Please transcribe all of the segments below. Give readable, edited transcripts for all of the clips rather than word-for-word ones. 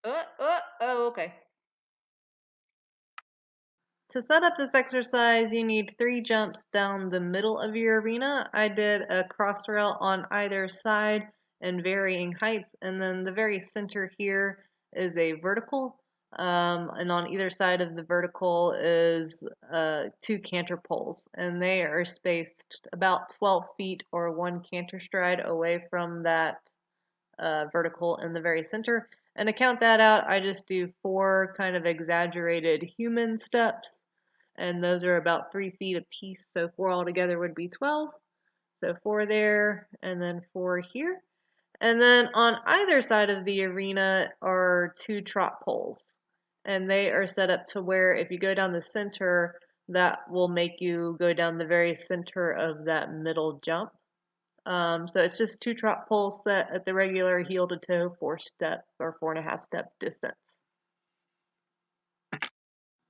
Oh, okay. To set up this exercise, you need 3 jumps down the middle of your arena. I did a cross rail on either side and varying heights, and then the very center here is a vertical, and on either side of the vertical is 2 canter poles, and they are spaced about 12 feet or 1 canter stride away from that vertical in the very center. And to count that out, I just do 4 kind of exaggerated human steps, and those are about 3 feet apiece, so 4 altogether would be 12. So 4 there, and then 4 here. And then on either side of the arena are 2 trot poles, and they are set up to where if you go down the center, that will make you go down the very center of that middle jump. So it's just 2 trot poles set at the regular heel to toe 4-step or 4.5 step distance.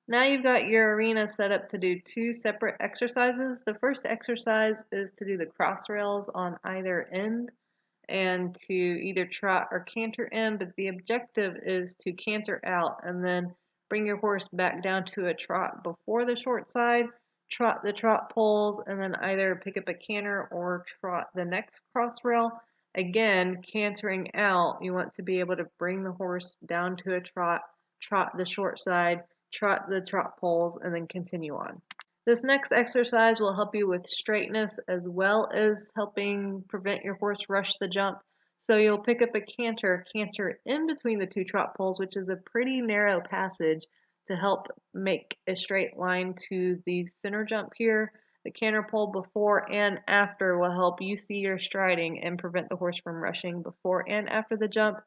Now you've got your arena set up to do 2 separate exercises. The first exercise is to do the cross rails on either end and to either trot or canter in, but the objective is to canter out and then bring your horse back down to a trot before the short side, trot the trot poles, and then either pick up a canter or trot the next cross rail. Again, cantering out, you want to be able to bring the horse down to a trot, trot the short side, trot the trot poles, and then continue on. This next exercise will help you with straightness as well as helping prevent your horse rush the jump. So you'll pick up a canter in between the 2 trot poles, which is a pretty narrow passage to help make a straight line to the center jump here. The canter pole before and after will help you see your striding and prevent the horse from rushing before and after the jump.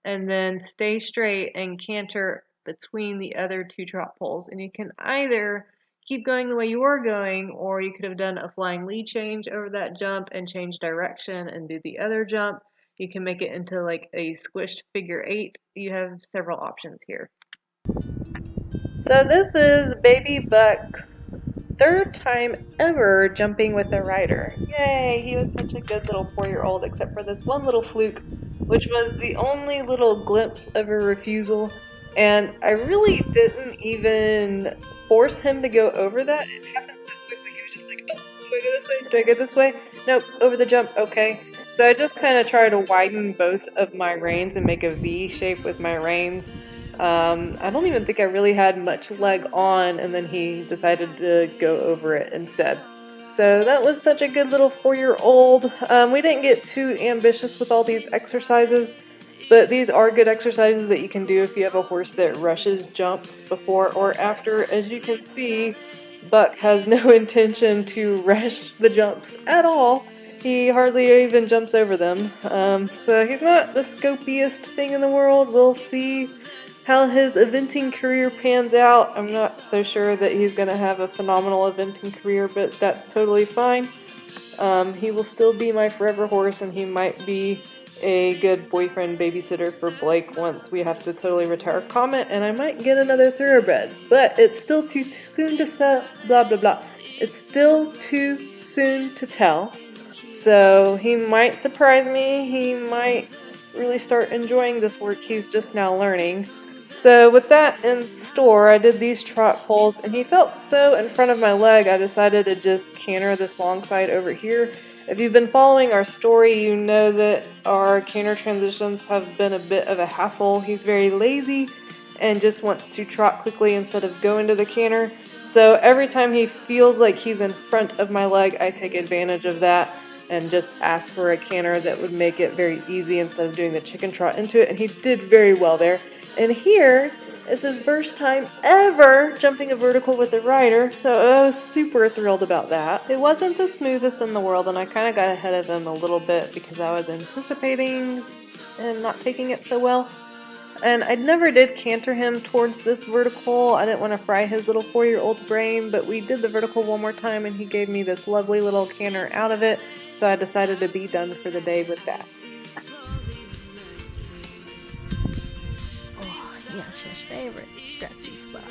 And then stay straight and canter between the other 2 trot poles. And you can either keep going the way you were going, or you could have done a flying lead change over that jump and change direction and do the other jump. You can make it into like a squished figure 8. You have several options here. So this is Baby Buck's 3rd time ever jumping with a rider. Yay, he was such a good little 4-year-old except for this one little fluke, which was the only little glimpse of a refusal. And I really didn't even force him to go over that. It happened so quickly. He was just like, oh, do I go this way? Do I go this way? Nope, over the jump, okay. So I just kind of try to widen both of my reins and make a V shape with my reins. I don't even think I really had much leg on, and then he decided to go over it instead. So that was such a good little 4-year-old. We didn't get too ambitious with all these exercises, but these are good exercises that you can do if you have a horse that rushes jumps before or after. As you can see, Buck has no intention to rush the jumps at all. He hardly even jumps over them. So he's not the scopiest thing in the world. We'll see how his eventing career pans out. I'm not so sure that he's going to have a phenomenal eventing career, but that's totally fine. He will still be my forever horse, and he might be a good boyfriend babysitter for Blake once we have to totally retire Comet, and I might get another thoroughbred. But it's still too soon to sell, blah blah blah. It's still too soon to tell. So he might surprise me. He might really start enjoying this work he's just now learning. So with that in store, I did these trot poles, and he felt so in front of my leg, I decided to just canter this long side over here. If you've been following our story, you know that our canter transitions have been a bit of a hassle. He's very lazy and just wants to trot quickly instead of go into the canter. So every time he feels like he's in front of my leg, I take advantage of that and just ask for a canter that would make it very easy instead of doing the chicken trot into it, and he did very well there. And here is his first time ever jumping a vertical with a rider, so I was super thrilled about that. It wasn't the smoothest in the world, and I kind of got ahead of him a little bit because I was anticipating and not taking it so well. And I never did canter him towards this vertical. I didn't want to fry his little 4-year-old brain, but we did the vertical one more time and he gave me this lovely little canter out of it. So I decided to be done for the day with that. Oh, yes, his favorite scratchy spot.